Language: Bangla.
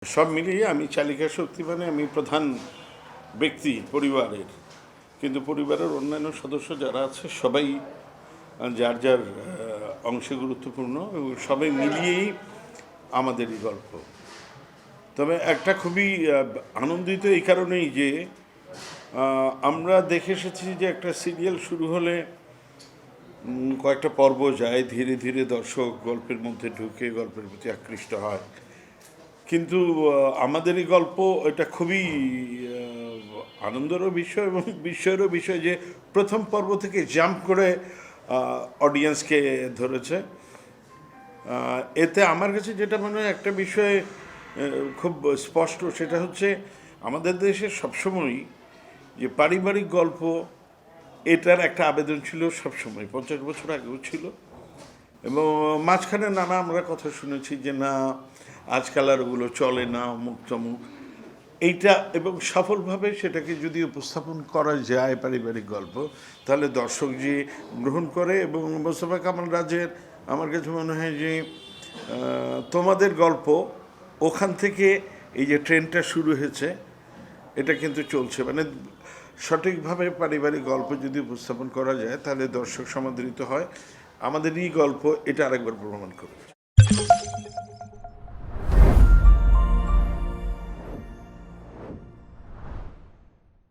সব মিলিয়ে আমি চালিকা শক্তি মানে আমি প্রধান ব্যক্তি পরিবারের, কিন্তু পরিবারের অন্যান্য সদস্য যারা আছে সবাই যার যার অংশে গুরুত্বপূর্ণ এবং সবাই মিলিয়েই আমাদের এই গল্প। তবে একটা খুবই আনন্দিত এই কারণেই যে আমরা দেখে এসেছি যে একটা সিরিয়াল শুরু হলে কয়েকটা পর্ব যায়, ধীরে ধীরে দর্শক গল্পের মধ্যে ঢুকে গল্পের প্রতি আকৃষ্ট হয়। কিন্তু আমাদের এই গল্প এটা খুবই আনন্দেরও বিষয় এবং বিস্ময়েরও বিষয় যে প্রথম পর্ব থেকে জাম্প করে অডিয়েন্সকে ধরেছে। এতে আমার কাছে যেটা মনে হয় একটা বিষয় খুব স্পষ্ট, সেটা হচ্ছে আমাদের দেশে সবসময়ই যে পারিবারিক গল্প এটার একটা আবেদন ছিল সবসময়, 50 বছর আগেও ছিল, এবং মাঝখানে নানা আমরা কথা শুনেছি যে না আজকাল আর ওগুলো চলে না, অমুক তমুক এইটা, এবং সফলভাবে সেটাকে যদি উপস্থাপন করা যায় পারিবারিক গল্প, তাহলে দর্শক যে গ্রহণ করে। এবং মোস্তফা কামাল রাজের আমার কাছে মনে হয় যে তোমাদের গল্প ওখান থেকে এই যে ট্রেনটা শুরু হয়েছে এটা কিন্তু চলছে, মানে সঠিকভাবে পারিবারিক গল্প যদি উপস্থাপন করা যায় তাহলে দর্শক সমাদৃত হয়। আমাদের এই গল্প এটা আরেকবার প্রমাণ করে।